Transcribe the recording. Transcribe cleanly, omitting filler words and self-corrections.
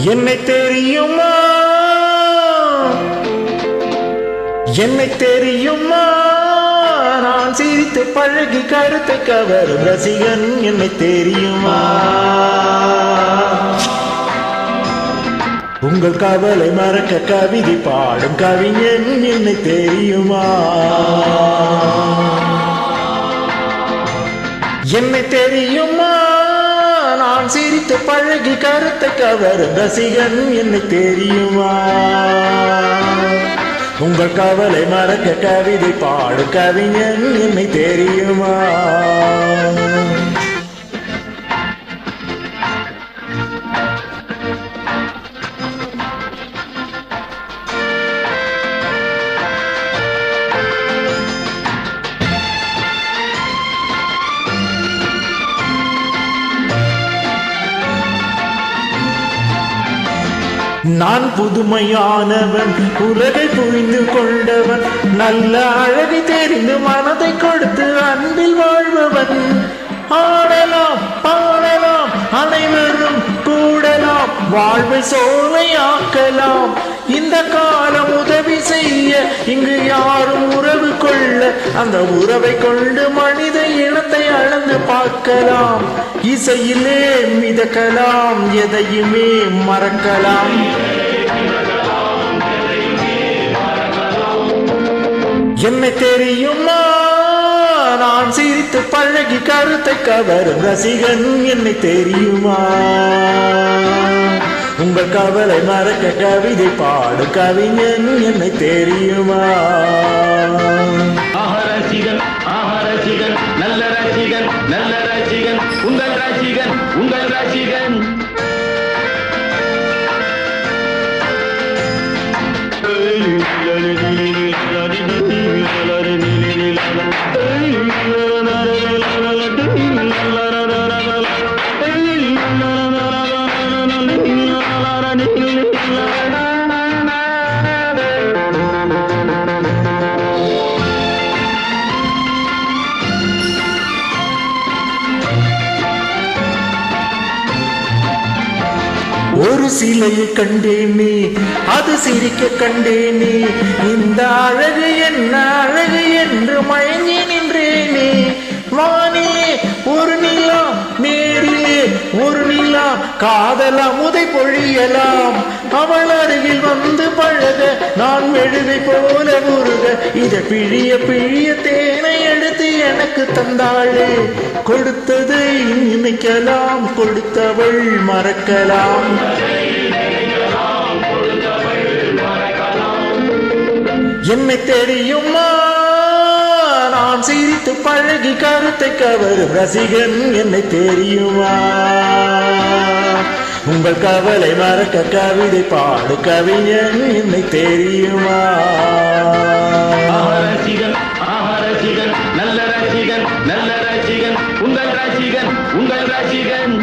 என்னை தெரியுமா, என்னை தெரியுமா, நான் சிரித்து பழகி கருத்தை கவரும் ரசிகன் என்னை தெரியுமா. உங்கள் கவலை மறக்க கவிதை பாடும் கவிஞன் என்னை தெரியுமா. என்னை தெரியுமா, நான் சிரித்து பழகி கருத்தை கவரும் ரசிகன் என்னை தெரியுமா. உங்கள் கவலை மறக்க கவிதை பாடும் கவிஞன் என்னை தெரியுமா. நான் புதுமையானவன், உலகை புரிந்து கொண்டவன், நல்ல அழகை தெரிந்து மனதை கொடுத்து அன்பில் வாழ்பவன். ஆடலாம் பாடலாம் அனைவரும் கூடலாம், வாழ்வை சோலையாக்கலாம். இந்த காலம் உதவி செய்ய இங்கு யாரும் உறவு கொள்ள, அந்த உறவை கொண்டு மனித இனத்தை அளந்து பார்க்கலாம். இசையிலே மிதக்கலாம், எதையுமே மறக்கலாம். என்னை தெரியுமா, நான் சிரித்து பழகி கருத்தை கவரும் ரசிகன் என்னை தெரியுமா. உங்கள் கவலை மறக்க கவிதை பாடு கவிஞன் என்னை தெரியுமா. ரசிகன் ரசிகன் நல்ல ரசிகன் நல்ல ரசிகன் உங்கள் ரசிகன் உங்கள் ரசிகன். ஒரு சிலையை கண்டேனே, அது சிரிக்க கண்டேனே, இந்த அழகு என்ன அழகு என்று மயங்கி நின்றேனே. வானிலே ஒரு நிலா, நேரிலே ஒரு நிலா, காதல் அமுதை பொழியலாம். அவள் அருகில் வந்து பழக நான் மெழுகை போல உருக, இதை பிழிய பிழிய தேனை எடுத்து எனக்கு தந்தாளே. கொடுத்ததை நினைக்கலாம், கொடுத்தவள் மறக்கலாம். என்னை தெரியுமா, நான் சிரித்து பழகி கருத்தை கவரும் ரசிகன் என்னை தெரியுமா. உங்கள் கவலை மறக்க கவிதை பாடு கவிஞன் என்னை தெரியுமா. ரசிகன் ரசிகன் நல்ல ரசிகன் நல்ல ரசிகன் உங்கள் ரசிகன் உங்கள் ரசிகன்.